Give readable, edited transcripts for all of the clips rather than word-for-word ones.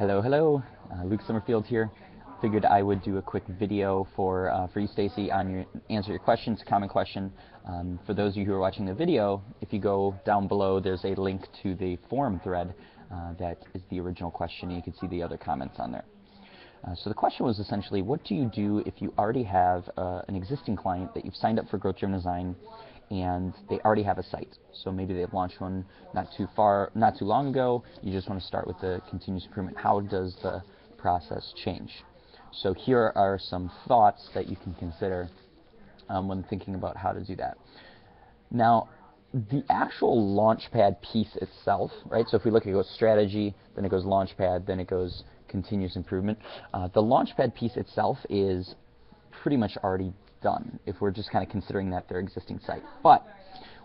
Hello, hello. Luke Summerfield here. Figured I would do a quick video for you, Stacy, on answer your questions. Common question. For those of you who are watching the video, if you go down below, there's a link to the forum thread that is the original question, and you can see the other comments on there. So the question was essentially, what do you do if you already have an existing client that you've signed up for Growth Driven Design and they already have a site? So maybe they've launched one not too long ago. You just want to start with the continuous improvement. How does the process change? So here are some thoughts that you can consider when thinking about how to do that. Now, the actual Launchpad piece itself, right? So if we look at it goes strategy, then it goes Launchpad, then it goes continuous improvement. The Launchpad piece itself is pretty much already done if we're just kind of considering that their existing site. But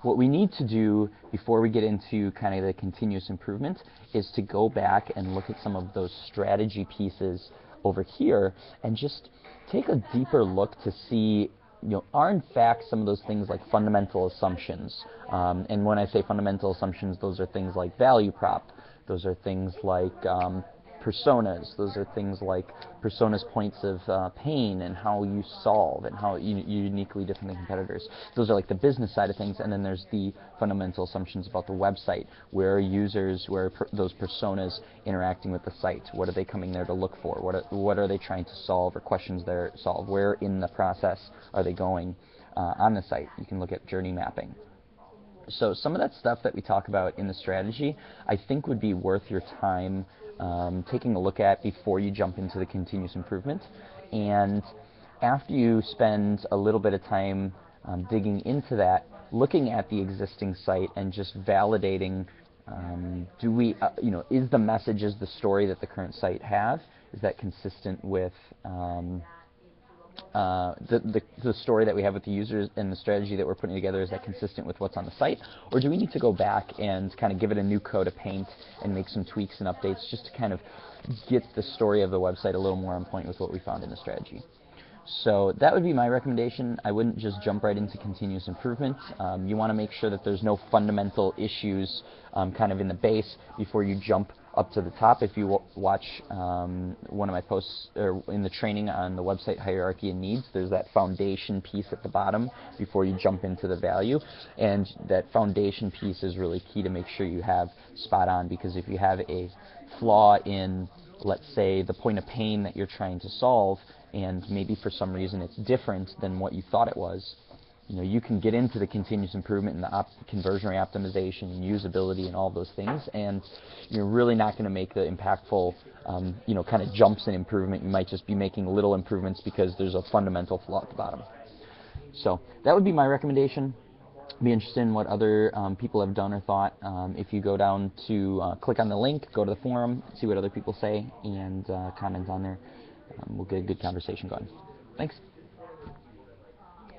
what we need to do before we get into kind of the continuous improvement is to go back and look at some of those strategy pieces over here and just take a deeper look to see, are in fact some of those things like fundamental assumptions. And when I say fundamental assumptions, those are things like value prop. Those are things like personas. Those are things like personas' points of pain and how you solve and how you're uniquely different than competitors. Those are like the business side of things, and then there's the fundamental assumptions about the website. Where are users, where are those personas interacting with the site? What are they coming there to look for? What are they trying to solve, or questions they're solve? Where in the process are they going on the site? You can look at journey mapping. So some of that stuff that we talk about in the strategy, I think would be worth your time taking a look at before you jump into the continuous improvement. And after you spend a little bit of time digging into that, looking at the existing site and just validating, is the message, is the story that the current site has, is that consistent with the story that we have with the users and the strategy that we're putting together, is that consistent with what's on the site? Or do we need to go back and kind of give it a new coat of paint and make some tweaks and updates just to kind of get the story of the website a little more on point with what we found in the strategy? So that would be my recommendation. I wouldn't just jump right into continuous improvement. You want to make sure that there's no fundamental issues kind of in the base before you jump up to the top. If you watch one of my posts or in the training on the website hierarchy and needs, there's that foundation piece at the bottom before you jump into the value. And that foundation piece is really key to make sure you have spot on, because if you have a flaw in, let's say, the point of pain that you're trying to solve, and maybe for some reason it's different than what you thought it was, you can get into the continuous improvement and the conversion rate optimization and usability and all those things, and you're really not going to make the impactful, kind of jumps in improvement. You might just be making little improvements because there's a fundamental flaw at the bottom. So that would be my recommendation. Be interested in what other people have done or thought. If you go down to click on the link, go to the forum, see what other people say, and comment on there. We'll get a good conversation going. Thanks.